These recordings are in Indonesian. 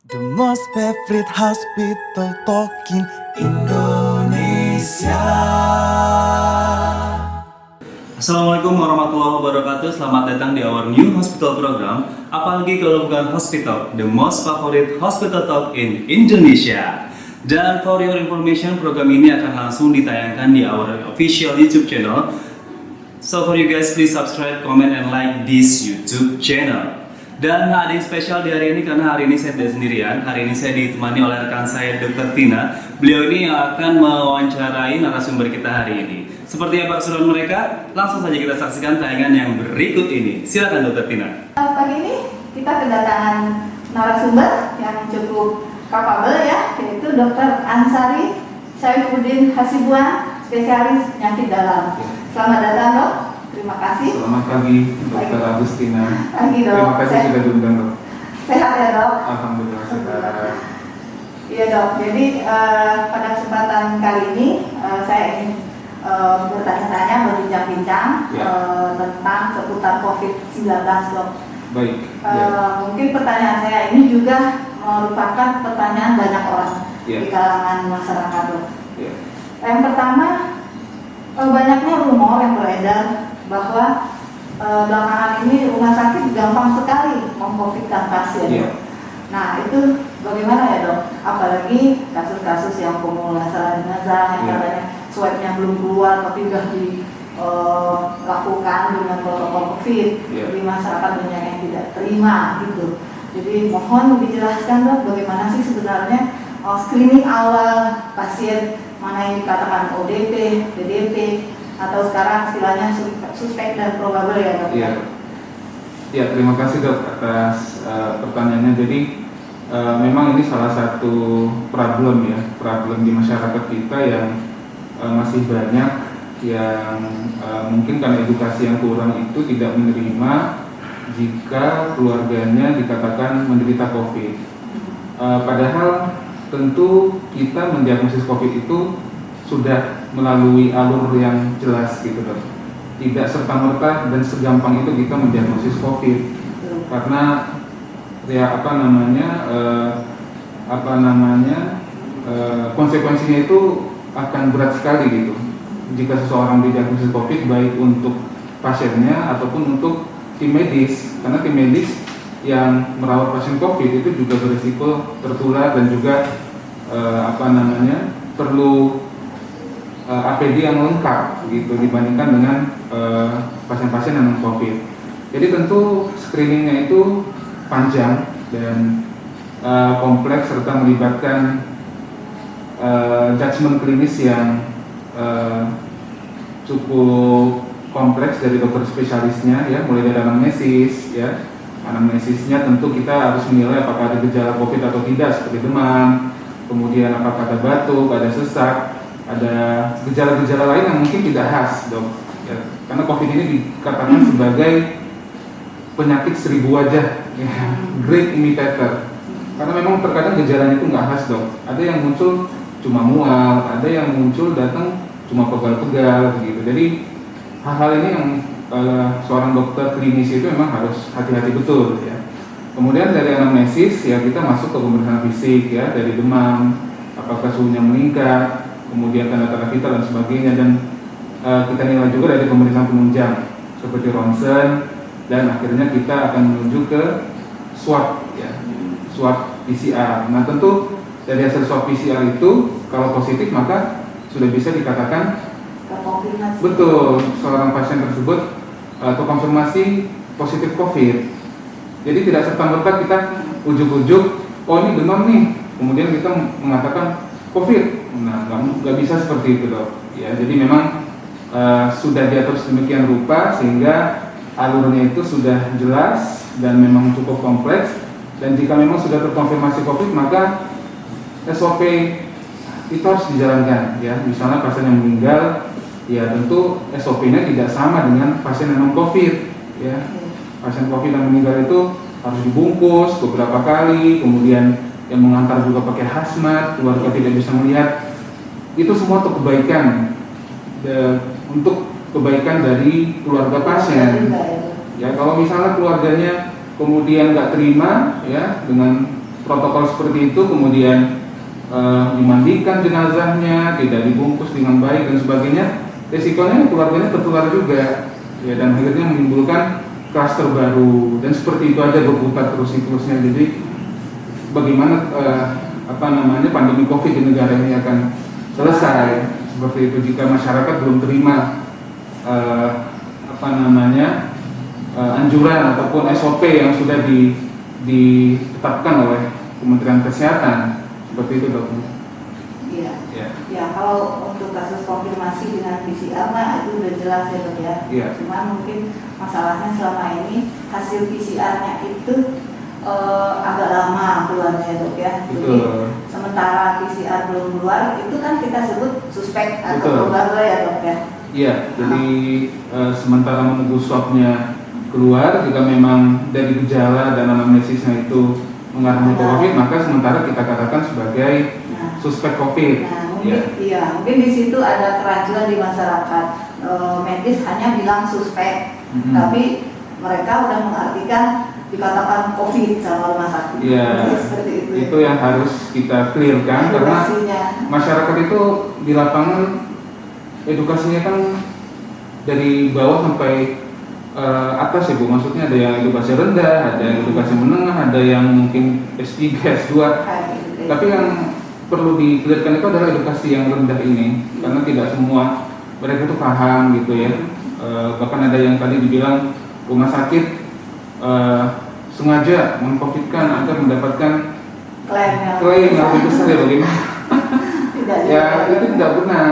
The most favorite hospital talk in Indonesia. Assalamualaikum warahmatullahi wabarakatuh. Selamat datang di our new hospital program. Apalagi kalau bukan hospital, the most favorite hospital talk in Indonesia. Dan for your information, program ini akan langsung ditayangkan di our official YouTube channel. So for you guys, please subscribe, comment, and like this YouTube channel. Dan ada yang spesial di hari ini karena hari ini saya tidak sendirian. Hari ini saya ditemani oleh rekan saya Dr. Tina. Beliau ini yang akan mewawancarai narasumber kita hari ini. Seperti apa keseruan mereka? Langsung saja kita saksikan tayangan yang berikut ini. Silakan Dr. Tina. Pagi ini kita kedatangan narasumber yang cukup kapabel ya, yaitu Dr. Ansari Syaifuddin Hasibuan, spesialis penyakit dalam. Selamat datang dok. Terima kasih. Selamat pagi, Dr. Agustina. Pagi dok. Terima kasih sudah diundang dok. Sehat ya dok. Alhamdulillah sehat. Iya dok. Jadi pada kesempatan kali ini saya ingin bertanya-tanya, berbincang-bincang Ya. tentang seputar COVID-19 dok. Baik. Ya. Mungkin pertanyaan saya ini juga merupakan pertanyaan banyak orang Ya. di kalangan masyarakat dok. Ya. Yang pertama, banyaknya rumor yang beredar bahwa belakangan ini rumah sakit gampang sekali meng-covidkan pasien. Ya. Nah itu bagaimana ya dok? Apalagi kasus-kasus yang pemulasaran jenazah yang Ya. katanya swabnya belum keluar tapi sudah dilakukan dengan protokol COVID. Ya. Jadi masyarakat banyak yang tidak terima gitu. Jadi mohon dijelaskan dok bagaimana sih sebenarnya screening awal pasien, mana yang dikatakan ODP, PDP, atau sekarang istilahnya suspek dan probable ya dok? Ya. Ya, terima kasih dok atas pertanyaannya. Jadi memang ini salah satu problem di masyarakat kita yang masih banyak yang mungkin karena edukasi yang kurang itu tidak menerima jika keluarganya dikatakan menderita COVID. Padahal tentu kita mendiagnosis COVID itu sudah melalui alur yang jelas gitu dok. Tidak serta-merta dan segampang itu kita mendiagnosis COVID karena ya konsekuensinya itu akan berat sekali gitu jika seseorang didiagnosis COVID, baik untuk pasiennya ataupun untuk tim medis, karena tim medis yang merawat pasien COVID itu juga berisiko tertular dan juga perlu APD yang lengkap gitu dibandingkan dengan pasien-pasien yang non COVID. Jadi tentu screeningnya itu panjang dan kompleks serta melibatkan judgement klinis yang cukup kompleks dari dokter spesialisnya ya, mulai dari anamnesis ya. Anamnesisnya tentu kita harus menilai apakah ada gejala COVID atau tidak seperti demam, kemudian apakah ada batuk, ada sesak, ada gejala-gejala lain yang mungkin tidak khas dok ya. Karena COVID ini dikatakan sebagai penyakit 1000 wajah ya, great imitator, karena memang terkadang gejalanya itu nggak khas dok. Ada yang muncul cuma mual, ada yang muncul datang cuma pegal-pegal gitu. Jadi hal-hal ini yang seorang dokter klinis itu memang harus hati-hati betul ya. Kemudian dari anamnesis ya kita masuk ke pemeriksaan fisik ya, dari demam, apakah suhunya meningkat, kemudian tanda-tanda vital dan sebagainya, dan kita nilai juga dari pemeriksaan penunjang seperti ronsen, dan akhirnya kita akan menuju ke swab ya, swab PCR. Nah tentu dari hasil swab PCR itu kalau positif maka sudah bisa dikatakan betul seorang pasien tersebut atau konfirmasi positif COVID. Jadi tidak serta-merta kita ujuk-ujuk, oh ini demam nih, kemudian kita mengatakan COVID. Nah, nggak bisa seperti itu dok. Ya, jadi memang sudah diatur sedemikian rupa sehingga alurnya itu sudah jelas dan memang cukup kompleks. Dan jika memang sudah terkonfirmasi COVID, maka SOP itu harus dijalankan. Ya, misalnya pasien yang meninggal, ya tentu SOP-nya tidak sama dengan pasien yang non-COVID. Ya, pasien COVID yang meninggal itu harus dibungkus beberapa kali, kemudian yang mengantar juga pakai hazmat, keluarga tidak bisa melihat. Itu semua untuk kebaikan, untuk kebaikan dari keluarga pasien. Ya, kalau misalnya keluarganya kemudian nggak terima ya dengan protokol seperti itu, kemudian dimandikan jenazahnya, tidak dibungkus dengan baik dan sebagainya, resikonya keluarganya tertular juga, ya, dan akhirnya menimbulkan klaster baru, dan seperti itu aja berputar terus-terusnya. Jadi bagaimana pandemi COVID di negara ini akan selesai seperti itu jika masyarakat belum terima anjuran ataupun SOP yang sudah ditetapkan oleh Kementerian Kesehatan. Seperti itu, Dok. Iya. Ya. Ya, kalau untuk kasus konfirmasi dengan PCR itu udah jelas ya, Dok ya. Iya. Cuma mungkin masalahnya selama ini hasil PCR-nya itu agak lama keluarnya, Dok ya. Betul. Jadi sementara PCR belum keluar, itu kan kita sebut suspek atau Betul. probable ya, Dok ya. Iya, jadi sementara menunggu swabnya keluar, jika memang dari gejala dan anamnesisnya itu mengarah ke COVID, maka sementara kita katakan sebagai suspek COVID. Nah, mungkin di situ ada keracunan di masyarakat. Medis hanya bilang suspek, tapi mereka udah mengartikan dikatakan COVID sama rumah sakit. Iya, seperti itu yang harus kita clearkan karena masyarakat itu di lapangan edukasinya kan dari bawah sampai atas ya Bu, maksudnya ada yang edukasi rendah, ada yang edukasi menengah, ada yang mungkin S3, S2. Tapi yang perlu di-clearkan itu adalah edukasi yang rendah ini, karena tidak semua mereka itu paham gitu ya. Bahkan ada yang tadi dibilang rumah sakit sengaja mengkonfitkan agar mendapatkan klaim yang lebih besar ya bagaimana? Ya itu tidak benar.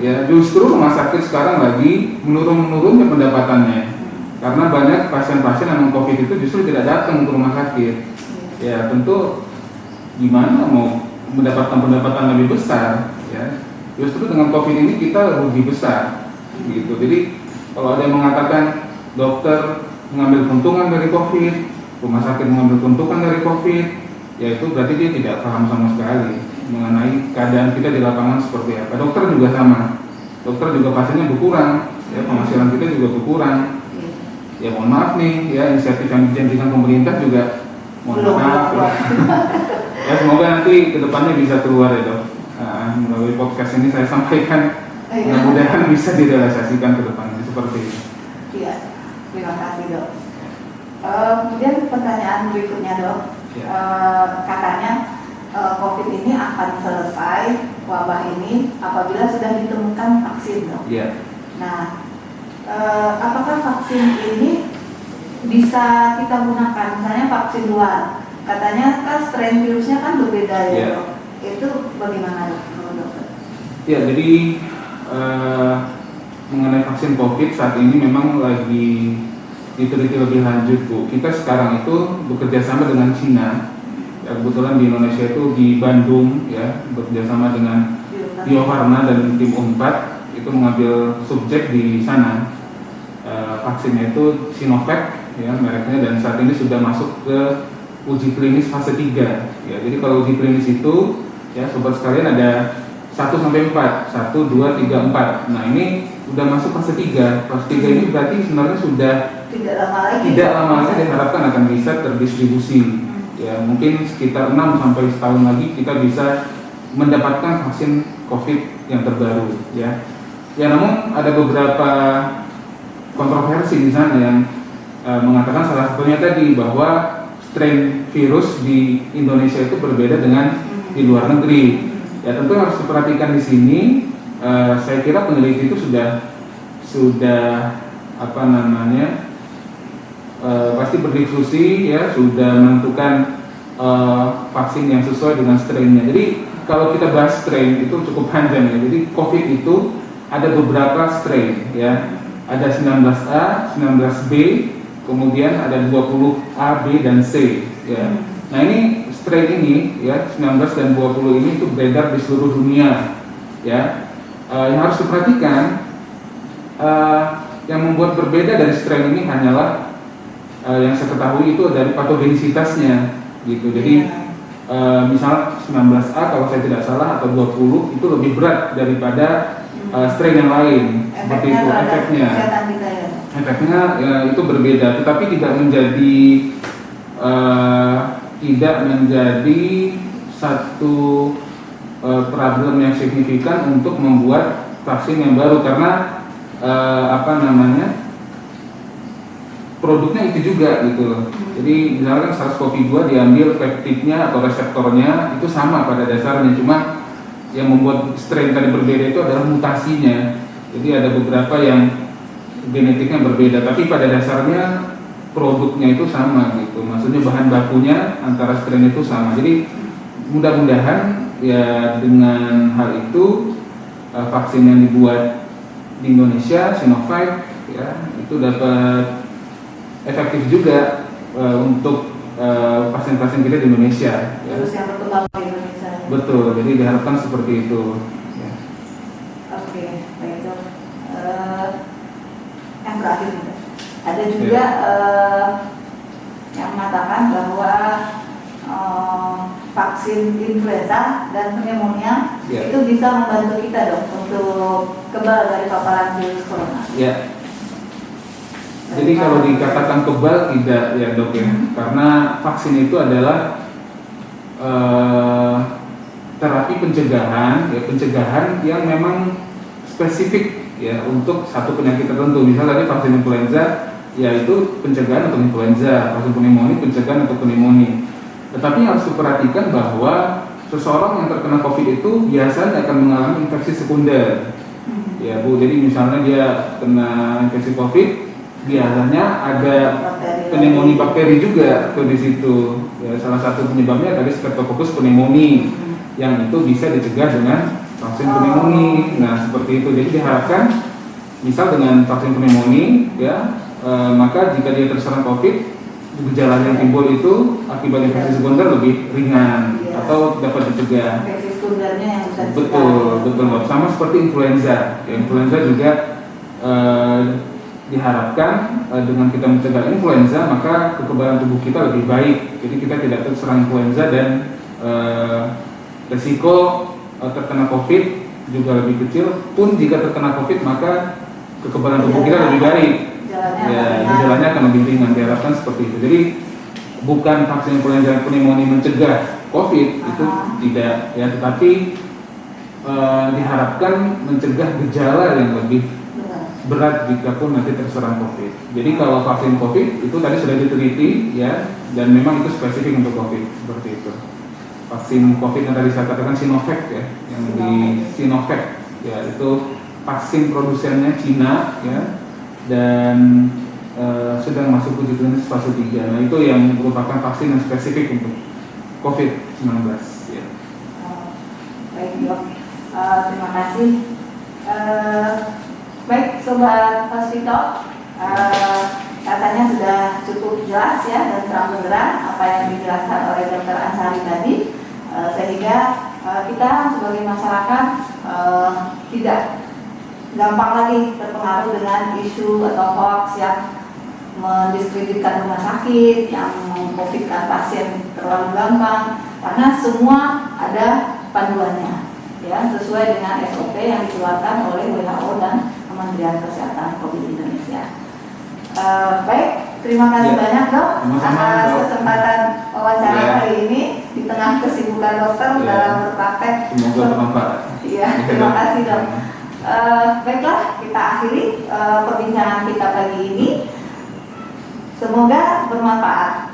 Ya justru rumah sakit sekarang lagi menurunnya pendapatannya. Karena banyak pasien-pasien yang COVID itu justru tidak datang ke rumah sakit. Ya tentu gimana mau mendapatkan pendapatan lebih besar, ya. Justru dengan COVID ini kita rugi besar, gitu. Jadi kalau ada yang mengatakan dokter mengambil keuntungan dari COVID, rumah sakit mengambil keuntungan dari COVID, ya itu berarti dia tidak paham sama sekali mengenai keadaan kita di lapangan seperti apa. Dokter juga sama, dokter juga pasiennya berkurang, ya penghasilan kita juga berkurang. Ya mohon maaf nih, ya inisiatif yang dijanjikan pemerintah juga mohon maaf. Ya semoga nanti kedepannya bisa keluar ya Dok. Melalui podcast ini saya sampaikan, mudah-mudahan bisa direalisasikan ke depannya seperti ini. Iya, terima kasih Dok. Kemudian pertanyaan berikutnya Dok, katanya COVID ini akan selesai wabah ini apabila sudah ditemukan vaksin Dok. Iya. Nah, apakah vaksin ini bisa kita gunakan, misalnya vaksin luar? Katanya kan strain virusnya kan berbeda ya Dok. Itu bagaimana Dok? Ya, jadi mengenai vaksin COVID saat ini memang lagi diteliti lebih lanjut Bu. Kita sekarang itu bekerja sama dengan Cina. Ya, kebetulan di Indonesia itu di Bandung ya bekerja sama dengan Bio Farma dan tim UNPAD itu mengambil subjek di sana. Vaksinnya itu Sinovac ya mereknya, dan saat ini sudah masuk ke uji klinis fase 3 ya. Jadi kalau uji klinis itu ya sobat sekalian ada 1 sampai 4, 1, 2, 3, 4. Nah ini udah masuk fase 3. Fase 3 ini berarti sebenarnya sudah tidak lama lagi diharapkan akan bisa terdistribusi. Ya mungkin sekitar 6 sampai setahun lagi kita bisa mendapatkan vaksin COVID yang terbaru ya. Ya namun ada beberapa kontroversi di sana yang mengatakan salah satunya tadi bahwa strain virus di Indonesia itu berbeda dengan di luar negeri. Ya tentu harus diperhatikan di sini. Saya kira peneliti itu sudah pasti berdiskusi ya, sudah menentukan vaksin yang sesuai dengan strainnya. Jadi kalau kita bahas strain itu cukup panjang ya. Jadi COVID itu ada beberapa strain ya. Ada 19A, 19B, kemudian ada 20A, B dan C ya. Nah ini strain ini ya 19 dan 20 ini itu beredar di seluruh dunia ya. Yang harus diperhatikan yang membuat berbeda dari strain ini hanyalah yang saya ketahui itu dari patogenisitasnya gitu. Jadi misal 19A kalau saya tidak salah atau 20 itu lebih berat daripada strain yang lain. Seperti itu efeknya. Efeknya ya, itu berbeda, tetapi tidak menjadi tidak menjadi satu problem yang signifikan untuk membuat vaksin yang baru, karena produknya itu juga gitu loh. Jadi misalkan SARS-CoV-2 diambil peptidnya atau reseptornya itu sama pada dasarnya, cuma yang membuat strain tadi berbeda itu adalah mutasinya. Jadi ada beberapa yang genetiknya berbeda, tapi pada dasarnya produknya itu sama gitu. Maksudnya bahan bakunya antara strain itu sama. Jadi mudah-mudahan ya dengan hal itu vaksin yang dibuat di Indonesia, Sinovac ya, itu dapat efektif juga untuk pasien-pasien kita di Indonesia. Ya. Terus yang berkembang di Indonesia. Betul, jadi diharapkan seperti itu. Ya. Oke, baik dok. Yang terakhir, ada juga yang mengatakan bahwa vaksin influenza dan pneumonia itu bisa membantu kita dok untuk kebal dari paparan virus corona. Ya. Jadi kalau dikatakan kebal tidak ya dok ya, karena vaksin itu adalah terapi pencegahan yang memang spesifik ya untuk satu penyakit tertentu. Misalnya tadi vaksin influenza yaitu pencegahan untuk influenza, vaksin pneumonia pencegahan untuk pneumonia. Tetapi harus diperhatikan bahwa seseorang yang terkena COVID itu biasanya akan mengalami infeksi sekunder. Ya Bu, jadi misalnya dia kena infeksi COVID, biasanya ada pneumonia bakteri juga di situ. Ya, salah satu penyebabnya dari Streptococcus pneumoniae yang itu bisa dicegah dengan vaksin pneumonia. Nah, seperti itu. Jadi diharapkan misal dengan vaksin pneumonia ya, maka jika dia terserang COVID, gejala yang timbul itu akibat infeksi sekunder lebih ringan atau dapat dicegah. Infeksi sekundernya yang bisa betul. Sama seperti influenza. Ya, influenza juga diharapkan dengan kita mencegah influenza maka kekebalan tubuh kita lebih baik. Jadi kita tidak terserang influenza dan resiko terkena COVID juga lebih kecil. Pun jika terkena COVID maka kekebalan tubuh kita lebih baik. Gejalanya akan lebih ringan. Diharapkan seperti itu. Jadi bukan vaksin influenza dan pneumonia mencegah COVID itu tidak ya, tetapi diharapkan mencegah gejala yang lebih berat jika pun nanti terserang COVID. Jadi kalau vaksin COVID itu tadi sudah diteliti ya, dan memang itu spesifik untuk COVID seperti itu. Vaksin COVID yang tadi saya katakan Sinovac ya, yang di Sinovac ya, itu vaksin produsennya Cina ya, dan sedang masuk uji klinis fase 3. Nah itu yang merupakan vaksin yang spesifik untuk COVID-19 ya. Baik dok, terima kasih. Baik Sobat Hospital, rasanya sudah cukup jelas ya dan terang benderang apa yang dijelaskan oleh Dr. Ansari tadi, sehingga kita sebagai masyarakat tidak gampang lagi terpengaruh dengan isu atau hoax yang mendiskreditkan rumah sakit, yang mengcovidkan pasien terlalu gampang, karena semua ada panduannya ya, sesuai dengan SOP yang dikeluarkan oleh WHO dan Kementerian Kesehatan Republik Indonesia. Baik, terima kasih banyak dok atas kesempatan wawancara hari ini di tengah kesibukan dokter dalam berpraktek. Semoga bermanfaat. Iya, terima kasih dok. Baiklah, kita akhiri perbincangan kita pagi ini. Semoga bermanfaat.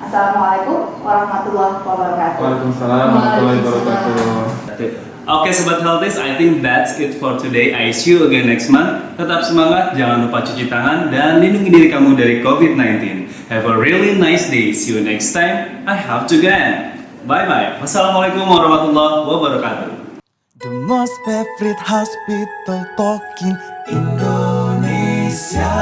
Assalamualaikum warahmatullahi wabarakatuh. Waalaikumsalam warahmatullahi wabarakatuh. Oke Sobat Healthies, I think that's it for today. I see you again next month. Tetap semangat, jangan lupa cuci tangan, dan lindungi diri kamu dari COVID-19. Have a really nice day. See you next time. I have to get. Bye-bye. Wassalamualaikum warahmatullahi wabarakatuh. The most favorite hospital talking Indonesia.